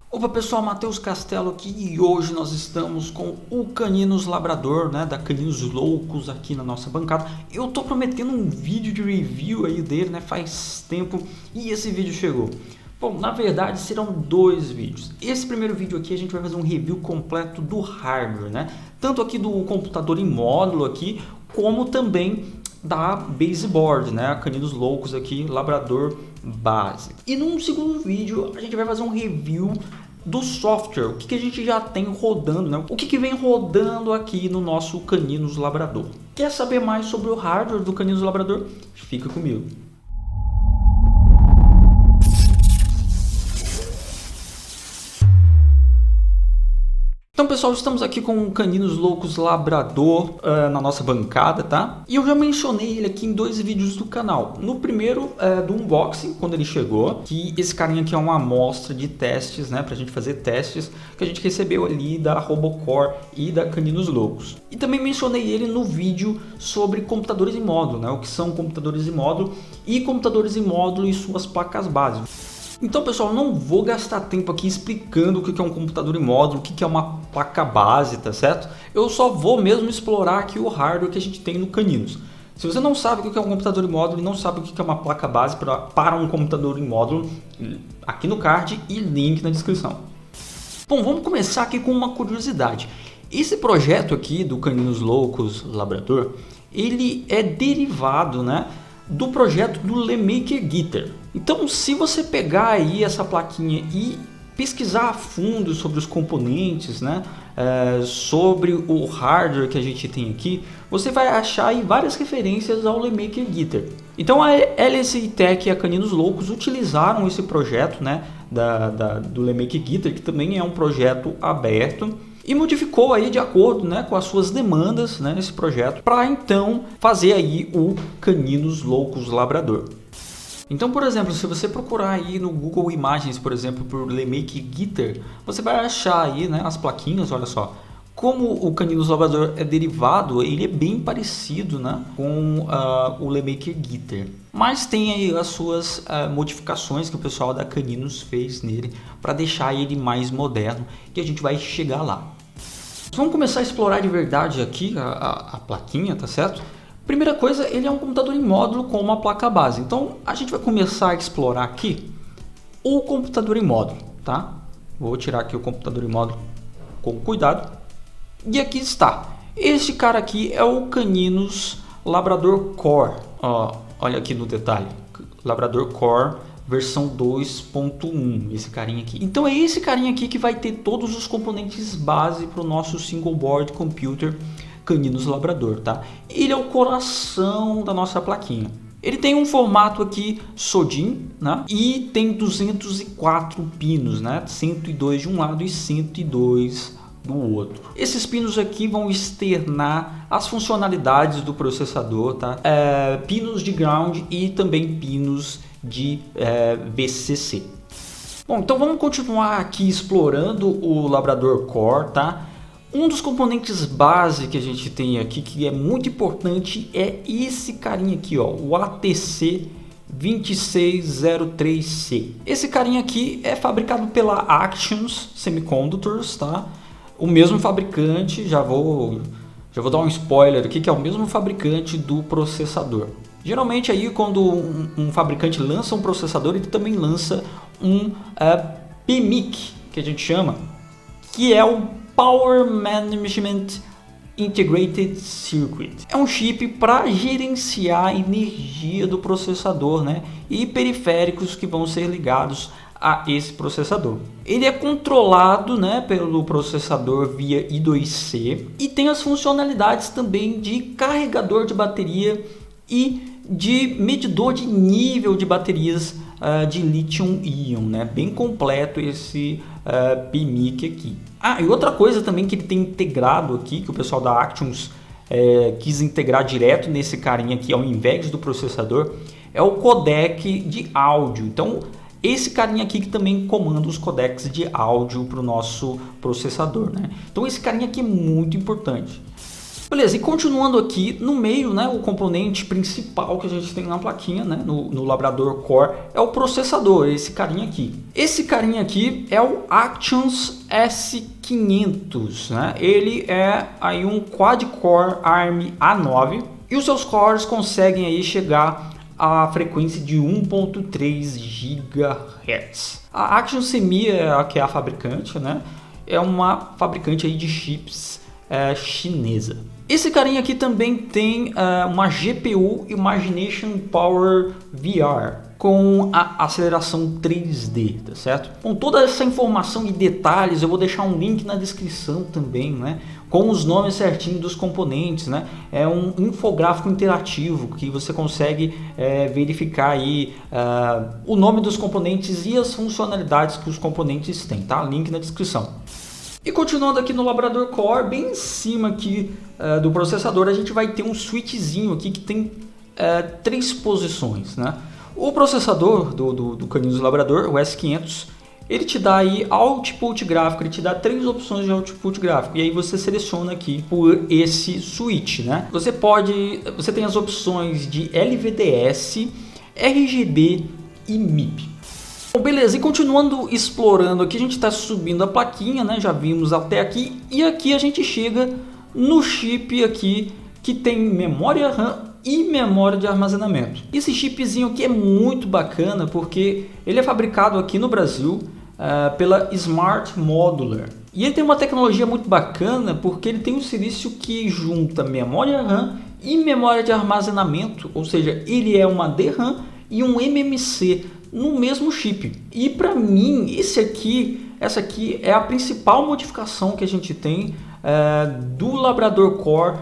Opa pessoal, Matheus Castelo aqui e hoje nós estamos com o Caninos Labrador, né, da Caninos Loucos aqui na nossa bancada. Eu tô prometendo um vídeo de review aí dele, né, faz tempo e esse vídeo chegou. Bom, na verdade serão dois vídeos. Esse primeiro vídeo aqui a gente vai fazer um review completo do hardware, né, tanto aqui do computador em módulo aqui, como também da baseboard, né, a Caninos Loucos aqui, Labrador base. E num segundo vídeo a gente vai fazer um review do software, o que a gente já tem rodando, né? O que vem rodando aqui no nosso Caninos Labrador. Quer saber mais sobre o hardware do Caninos Labrador? Fica comigo. Então pessoal, estamos aqui com o Caninos Loucos Labrador na nossa bancada, tá? E eu já mencionei ele aqui em dois vídeos do canal. No primeiro do unboxing, quando ele chegou, que esse carinha aqui é uma amostra de testes, né? Pra gente fazer testes que a gente recebeu ali da Robocore e da Caninos Loucos. E também mencionei ele no vídeo sobre computadores em módulo, né? O que são computadores em módulo e suas placas base. Então pessoal, não vou gastar tempo aqui explicando o que é um computador em módulo, o que é uma placa base, tá certo? Eu só vou mesmo explorar aqui o hardware que a gente tem no Caninos. Se você não sabe o que é um computador em módulo e não sabe o que é uma placa base para um computador em módulo, aqui no card e link na descrição. Bom, vamos começar aqui com uma curiosidade. Esse projeto aqui do Caninos Loucos Labrador, ele é derivado, né, do projeto do LeMaker Guitar. Então, se você pegar aí essa plaquinha e pesquisar a fundo sobre os componentes, né, sobre o hardware que a gente tem aqui, você vai achar aí várias referências ao LeMaker Guitar. Então, a LSI Tech e a Caninos Loucos utilizaram esse projeto, né, do LeMaker Guitar, que também é um projeto aberto, e modificou aí de acordo, né, com as suas demandas, né, nesse projeto, para então fazer aí o Caninos Loucos Labrador. Então, por exemplo, se você procurar aí no Google Imagens, por exemplo, por LeMaker Guitar, você vai achar aí, né, as plaquinhas, olha só. Como o Caninos Labrador é derivado, ele é bem parecido, né, com o LeMaker Guitar. Mas tem aí as suas modificações que o pessoal da Caninos fez nele para deixar ele mais moderno, que a gente vai chegar lá. Vamos começar a explorar de verdade aqui a plaquinha, tá certo? Primeira coisa, ele é um computador em módulo com uma placa base. Então, a gente vai começar a explorar aqui o computador em módulo, tá? Vou tirar aqui o computador em módulo com cuidado. E aqui está. Este cara aqui é o Caninos Labrador Core. Ó, olha aqui no detalhe. Labrador Core versão 2.1, esse carinha aqui. Então é esse carinha aqui que vai ter todos os componentes base para o nosso single board computer Caninos Labrador, tá? Ele é o coração da nossa plaquinha. Ele tem um formato aqui SODIMM, né? E tem 204 pinos, né? 102 de um lado e 102 do outro. Esses pinos aqui vão externar as funcionalidades do processador, tá? Pinos de ground e também pinos de VCC. Bom, então vamos continuar aqui explorando o Labrador Core, tá? Um dos componentes base que a gente tem aqui, que é muito importante, é esse carinha aqui, ó, o ATC 2603C. Esse carinha aqui é fabricado pela Actions Semiconductors, tá? O mesmo fabricante, já vou dar um spoiler aqui, que é o mesmo fabricante do processador. Geralmente aí quando um fabricante lança um processador, ele também lança um PMIC, que a gente chama, que é o Power Management Integrated Circuit. É um chip para gerenciar a energia do processador, né? E periféricos que vão ser ligados a esse processador. Ele é controlado, né, pelo processador via I2C e tem as funcionalidades também de carregador de bateria e de medidor de nível de baterias de lítio-íon, né? Bem completo esse PMIC aqui. Ah, e outra coisa também que ele tem integrado aqui, que o pessoal da Actions quis integrar direto nesse carinha aqui ao invés do processador, é o codec de áudio. Então, esse carinha aqui que também comanda os codecs de áudio para o nosso processador, né? Então, esse carinha aqui é muito importante. Beleza, e continuando aqui, no meio, né, o componente principal que a gente tem na plaquinha, né, no Labrador Core, é o processador, esse carinha aqui. Esse carinha aqui é o Actions S500, né? Ele é aí um quad-core ARM A9 e os seus cores conseguem aí chegar à frequência de 1.3 GHz. A Action Semi, que é a fabricante, né, é uma fabricante aí de chips chinesa. Esse carinha aqui também tem uma GPU Imagination Power VR com a aceleração 3D, tá certo? Com toda essa informação e detalhes, eu vou deixar um link na descrição também, né? Com os nomes certinhos dos componentes, né? É um infográfico interativo que você consegue verificar aí o nome dos componentes e as funcionalidades que os componentes têm, tá? Link na descrição. E continuando aqui no Labrador Core, bem em cima aqui do processador, a gente vai ter um switchzinho aqui que tem 3 posições, né? O processador do caninho do Labrador, o S500, ele te dá aí output gráfico, ele te dá 3 opções de output gráfico, e aí você seleciona aqui por esse switch, né? Você tem as opções de LVDS, RGB e MIP. Bom, beleza, e continuando explorando aqui, a gente está subindo a plaquinha, né? Já vimos até aqui, e aqui a gente chega no chip aqui que tem memória RAM e memória de armazenamento. Esse chipzinho aqui é muito bacana porque ele é fabricado aqui no Brasil pela Smart Modular. E ele tem uma tecnologia muito bacana porque ele tem um silício que junta memória RAM e memória de armazenamento, ou seja, ele é uma DRAM e um MMC no mesmo chip. E para mim, essa aqui é a principal modificação que a gente tem do Labrador Core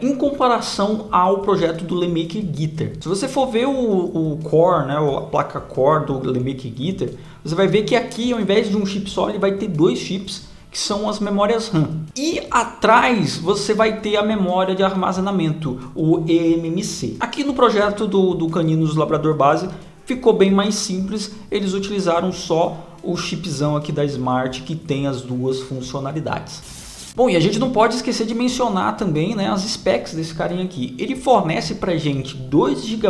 em comparação ao projeto do LeMaker Guitar. Se você for ver o Core, né, a placa Core do LeMaker Guitar, você vai ver que aqui, ao invés de um chip só, ele vai ter 2 chips, que são as memórias RAM. E atrás você vai ter a memória de armazenamento, o eMMC. Aqui no projeto do Caninos Labrador Base, ficou bem mais simples, eles utilizaram só o chipzão aqui da Smart que tem as 2 funcionalidades. Bom, e a gente não pode esquecer de mencionar também, né, as specs desse carinha aqui. Ele fornece pra gente 2 GB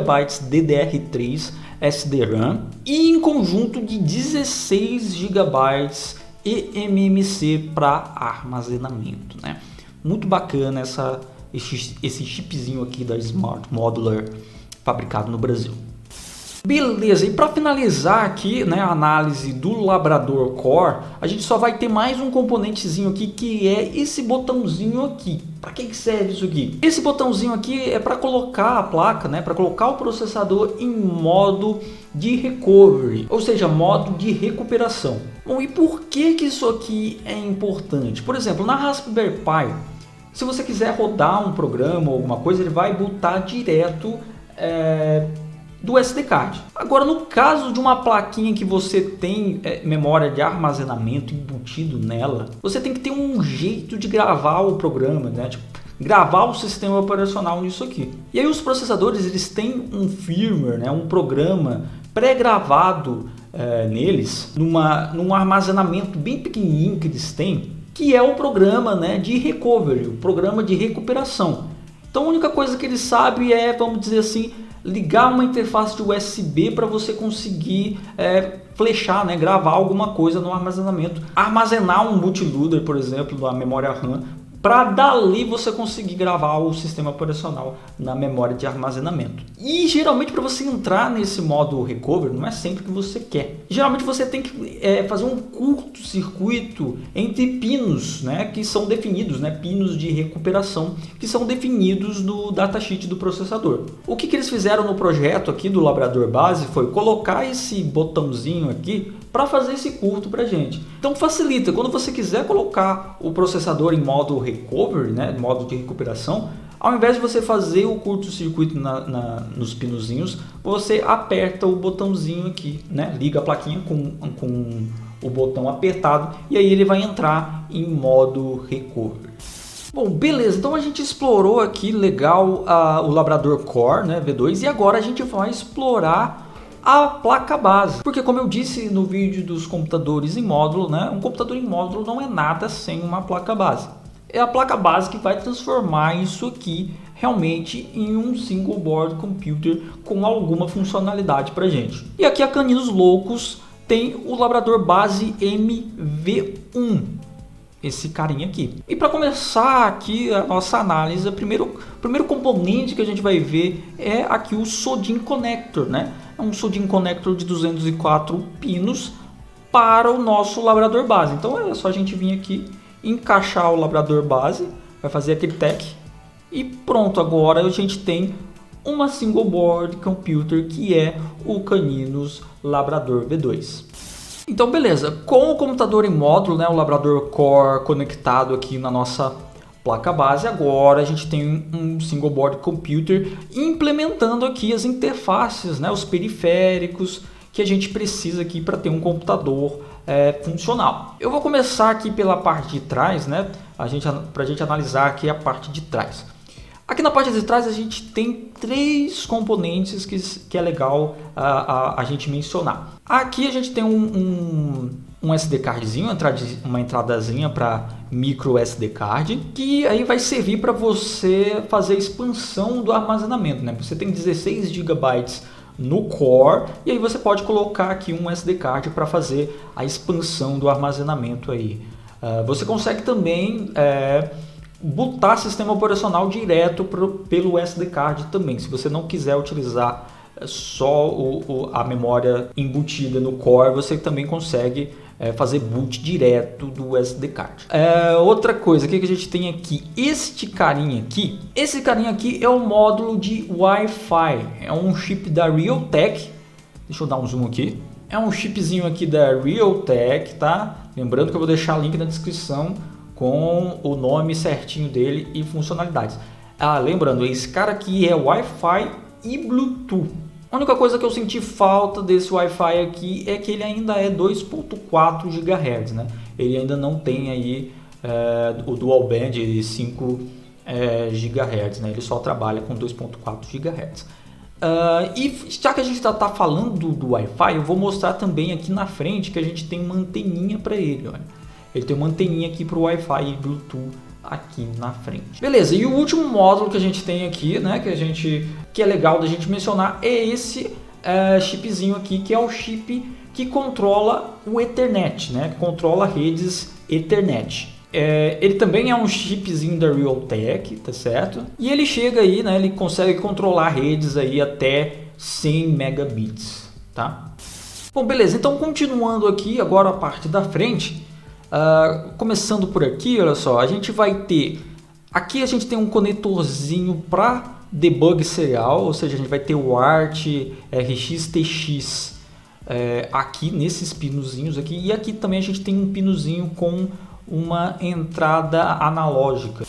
DDR3 SDRAM e em conjunto de 16 GB eMMC para armazenamento, né? Muito bacana esse chipzinho aqui da Smart Modular fabricado no Brasil. Beleza, e para finalizar aqui, né, a análise do Labrador Core, a gente só vai ter mais um componentezinho aqui que é esse botãozinho aqui. Para que serve isso aqui? Esse botãozinho aqui é para colocar a placa, né, para colocar o processador em modo de recovery, ou seja, modo de recuperação. Bom, e por que isso aqui é importante? Por exemplo, na Raspberry Pi, se você quiser rodar um programa ou alguma coisa, ele vai botar direto do SD card. Agora, no caso de uma plaquinha que você tem memória de armazenamento embutido nela, você tem que ter um jeito de gravar o programa, né? Tipo, gravar o sistema operacional nisso aqui. E aí os processadores, eles têm um firmware, né? Um programa pré-gravado neles, num armazenamento bem pequenininho que eles têm, que é o programa, né, de recovery, o programa de recuperação. Então a única coisa que eles sabem é, vamos dizer assim, ligar uma interface de USB para você conseguir flechar, né, gravar alguma coisa no armazenamento, armazenar um bootloader, por exemplo, na memória RAM, para dali você conseguir gravar o sistema operacional na memória de armazenamento. E geralmente para você entrar nesse modo recovery não é sempre que você quer. Geralmente você tem que fazer um curto-circuito entre pinos, né, que são definidos, né, pinos de recuperação, que são definidos no datasheet do processador. O que eles fizeram no projeto aqui do Labrador Base foi colocar esse botãozinho aqui para fazer esse curto para gente. Então facilita, quando você quiser colocar o processador em modo recovery, né, modo de recuperação, ao invés de você fazer o curto-circuito nos pinozinhos, você aperta o botãozinho aqui, né, liga a plaquinha com o botão apertado e aí ele vai entrar em modo recovery. Bom, beleza, então a gente explorou aqui legal o Labrador Core, né, V2, e agora a gente vai explorar a placa base, porque como eu disse no vídeo dos computadores em módulo, né, um computador em módulo não é nada sem uma placa base. é a placa base que vai transformar isso aqui realmente em um single board computer com alguma funcionalidade para gente. E aqui a Caninos Loucos tem o labrador base MV1, esse carinha aqui. E para começar aqui a nossa análise, o primeiro componente que a gente vai ver é aqui o SODIN Connector, né? É um SODIN Connector de 204 pinos para o nosso labrador base. Então é só a gente vir aqui, encaixar o labrador base, vai fazer aquele tech e pronto. Agora a gente tem uma single board computer que é o Caninos Labrador V2. Então beleza, com o computador em módulo, né, o Labrador Core conectado aqui na nossa placa base, agora a gente tem um single board computer implementando aqui as interfaces, né, os periféricos que a gente precisa aqui para ter um computador funcional. Eu vou começar aqui pela parte de trás, né, para a gente analisar aqui a parte de trás. Aqui na parte de trás a gente tem 3 componentes que é legal a gente mencionar. Aqui a gente tem um SD cardzinho, uma entradazinha para micro SD card, que aí vai servir para você fazer a expansão do armazenamento, né? Você tem 16 GB no core e aí você pode colocar aqui um SD card para fazer a expansão do armazenamento aí. Você consegue também botar sistema operacional direto pelo SD card também, se você não quiser utilizar só a memória embutida no core, você também consegue fazer boot direto do SD card. Outra coisa que a gente tem aqui, esse carinha aqui é o módulo de Wi-Fi, é um chip da Realtek. Deixa eu dar um zoom aqui. É um chipzinho aqui da Realtek, tá? Lembrando que eu vou deixar o link na descrição com o nome certinho dele e funcionalidades. Lembrando, esse cara aqui é Wi-Fi e Bluetooth. A única coisa que eu senti falta desse Wi-Fi aqui é que ele ainda é 2.4 GHz, né? Ele ainda não tem aí o dual band de 5 GHz, né? Ele só trabalha com 2.4 GHz. E já que a gente está falando do Wi-Fi, eu vou mostrar também aqui na frente que a gente tem uma anteninha para ele, olha. Ele tem uma anteninha aqui para o Wi-Fi e Bluetooth aqui na frente. Beleza, e o último módulo que a gente tem aqui, né, que é legal da gente mencionar, é esse chipzinho aqui, que é o chip que controla o Ethernet, né, que controla redes Ethernet. Ele também é um chipzinho da Realtek, tá certo? E ele chega aí, né, ele consegue controlar redes aí até 100 megabits, tá? Bom, beleza, então continuando aqui, agora a parte da frente. Começando por aqui, olha só, a gente vai ter aqui, a gente tem um conectorzinho para debug serial, ou seja, a gente vai ter o ART RX-TX aqui nesses pinozinhos aqui, e aqui também a gente tem um pinozinho com uma entrada analógica.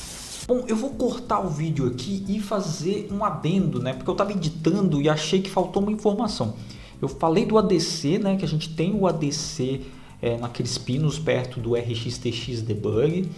Bom, eu vou cortar o vídeo aqui e fazer um adendo, né, porque eu estava editando e achei que faltou uma informação. Eu falei do ADC, né, que a gente tem o ADC naqueles pinos perto do RX-TX debug,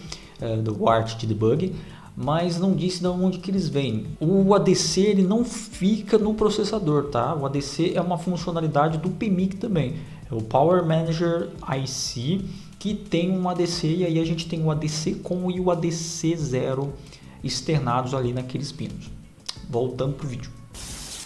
do ART de debug, mas não disse de onde que eles vêm. O ADC ele não fica no processador, tá? O ADC é uma funcionalidade do PMIC também, é o Power Manager IC, que tem um ADC, e aí a gente tem o ADC com e o ADC 0 externados ali naqueles pinos. Voltando pro vídeo.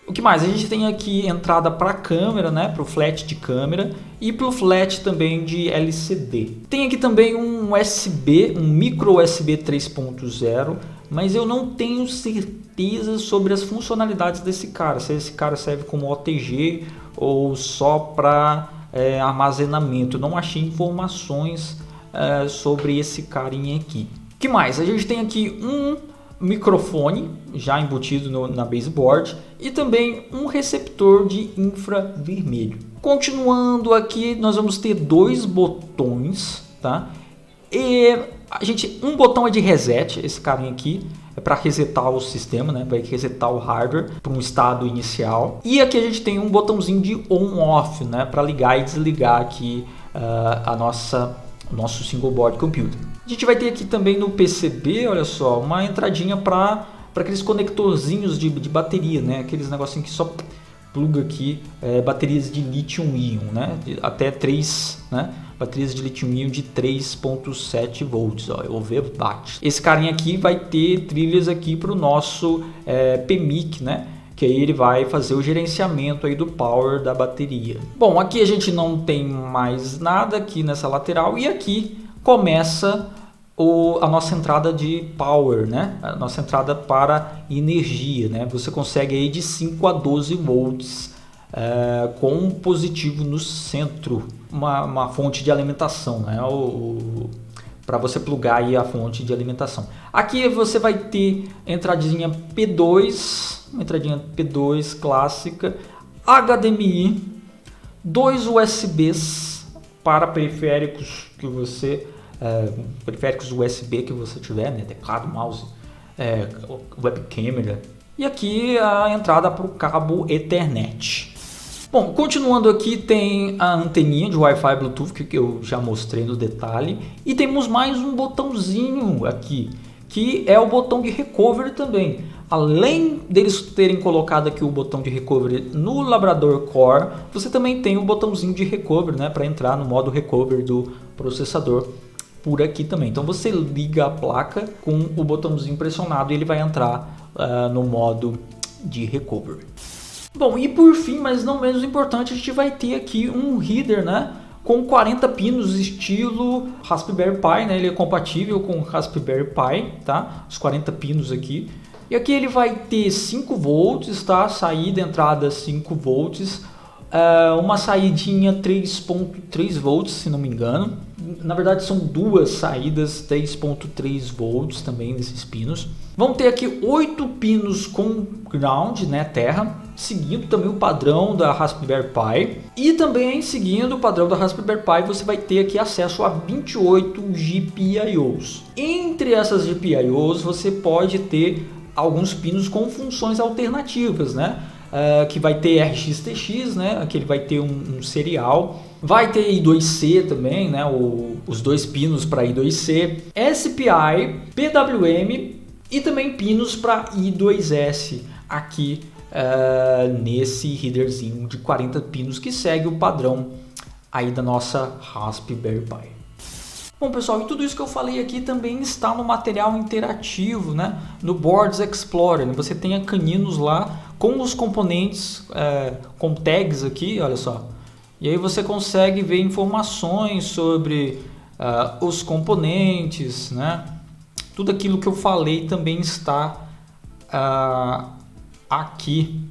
O que mais? A gente tem aqui entrada para câmera, né, para o flat de câmera e para o flat também de LCD. Tem aqui também um USB, um micro USB 3.0, mas eu não tenho certeza sobre as funcionalidades desse cara, se esse cara serve como OTG ou só para armazenamento. Eu não achei informações sobre esse carinha aqui. O que mais? A gente tem aqui um microfone já embutido na baseboard e também um receptor de infravermelho. Continuando aqui, nós vamos ter 2 botões, tá? E um botão é de reset, esse carinha aqui é para resetar o sistema, né? Vai resetar o hardware para um estado inicial. E aqui a gente tem um botãozinho de on/off, né? Para ligar e desligar aqui o nosso single board computer. A gente vai ter aqui também no PCB, olha só, uma entradinha para aqueles conectorzinhos de bateria, né? Aqueles negocinhos que só pluga aqui baterias de lítio-íon, né? Até 3, né? Baterias de lítio-íon de 3.7 volts, ó, eu ver bate. Esse carinha aqui vai ter trilhas aqui para o nosso PMIC, né? Que aí ele vai fazer o gerenciamento aí do power da bateria. Bom, aqui a gente não tem mais nada aqui nessa lateral e aqui começa a nossa entrada de power, né? A nossa entrada para energia, né? Você consegue aí de 5 a 12 volts com um positivo no centro, uma fonte de alimentação, né? Para você plugar aí a fonte de alimentação. Aqui você vai ter entradinha P2, uma entradinha P2 clássica, HDMI, 2 USBs para periféricos que você periféricos USB que você tiver, né? Teclado, mouse, webcam, e aqui a entrada para o cabo Ethernet. Bom, continuando aqui tem a anteninha de Wi-Fi Bluetooth que eu já mostrei no detalhe, e temos mais um botãozinho aqui, que é o botão de recovery também. Além deles terem colocado aqui o botão de recovery no Labrador Core, você também tem o botãozinho de recovery, né, para entrar no modo recovery do processador por aqui também. Então você liga a placa com o botãozinho pressionado e ele vai entrar no modo de recovery. Bom, e por fim, mas não menos importante, a gente vai ter aqui um header, né, com 40 pinos estilo Raspberry Pi, né? Ele é compatível com Raspberry Pi, tá? Os 40 pinos aqui. E aqui ele vai ter 5 volts, tá? Saída, entrada 5 volts. Uma saidinha 3.3 volts, se não me engano. Na verdade são duas saídas 3.3 volts também nesses pinos. Vão ter aqui 8 pinos com ground, né, terra, seguindo também o padrão da Raspberry Pi. E também seguindo o padrão da Raspberry Pi, você vai ter aqui acesso a 28 GPIOs. Entre essas GPIOs você pode ter alguns pinos com funções alternativas, né? Que vai ter RX-TX, né? Aqui ele vai ter um serial. Vai ter I2C também, né? Os dois pinos para I2C, SPI, PWM e também pinos para I2S aqui nesse headerzinho de 40 pinos que segue o padrão aí da nossa Raspberry Pi. Bom pessoal, e tudo isso que eu falei aqui também está no material interativo, né? No Boards Explorer. Você tem caninos lá com os componentes, com tags aqui, olha só. E aí você consegue ver informações sobre os componentes, né? Tudo aquilo que eu falei também está aqui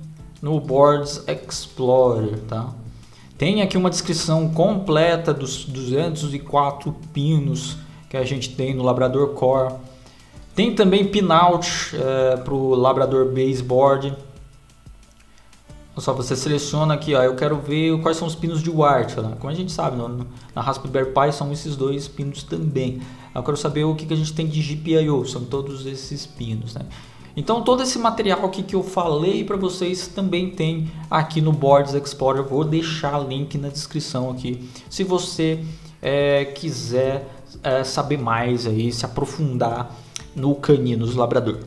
no Boards Explorer, tá? Tem aqui uma descrição completa dos 204 pinos que a gente tem no Labrador Core. Tem também pinout para o Labrador Baseboard. Só você seleciona aqui, ó, eu quero ver quais são os pinos de Wart. Né? Como a gente sabe, na Raspberry Pi são esses dois pinos também. Eu quero saber o que a gente tem de GPIO, são todos esses pinos, né? Então todo esse material aqui que eu falei para vocês também tem aqui no Boards Explorer. Vou deixar link na descrição aqui, se você quiser saber mais aí, se aprofundar no Caninos Labrador.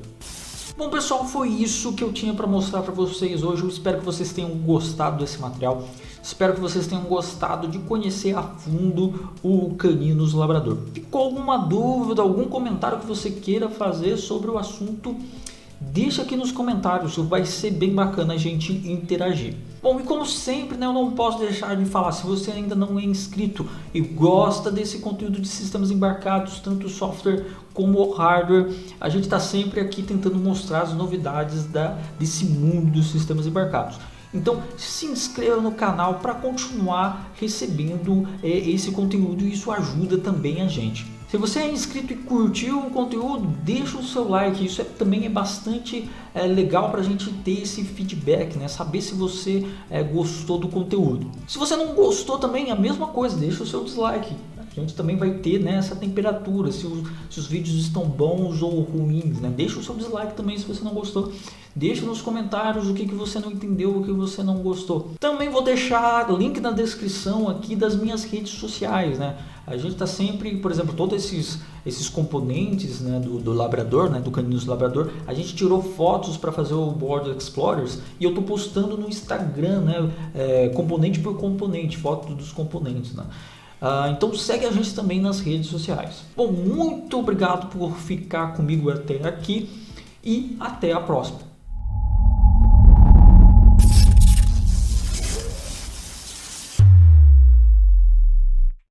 Bom pessoal, foi isso que eu tinha para mostrar para vocês hoje. Eu espero que vocês tenham gostado desse material. Espero que vocês tenham gostado de conhecer a fundo o Caninos Labrador. Ficou alguma dúvida, algum comentário que você queira fazer sobre o assunto? Deixa aqui nos comentários, vai ser bem bacana a gente interagir. Bom, e como sempre, né, eu não posso deixar de falar, se você ainda não é inscrito e gosta desse conteúdo de sistemas embarcados, tanto software como hardware, a gente está sempre aqui tentando mostrar as novidades desse mundo dos sistemas embarcados. Então se inscreva no canal para continuar recebendo esse conteúdo, e isso ajuda também a gente. Se você é inscrito e curtiu o conteúdo, deixa o seu like, isso também é bastante legal para a gente ter esse feedback, né? Saber se você gostou do conteúdo. Se você não gostou também, a mesma coisa, deixa o seu dislike. A gente também vai ter, né, essa temperatura, se os vídeos estão bons ou ruins, né? Deixa o seu dislike também se você não gostou. Deixa nos comentários o que você não entendeu, o que você não gostou. Também vou deixar link na descrição aqui das minhas redes sociais, né? A gente está sempre, por exemplo, todos esses componentes, né, do Labrador, né, do Caninos Labrador, a gente tirou fotos para fazer o Board Explorers e eu estou postando no Instagram, né, componente por componente, fotos dos componentes, né? Então segue a gente também nas redes sociais. Bom, muito obrigado por ficar comigo até aqui e até a próxima.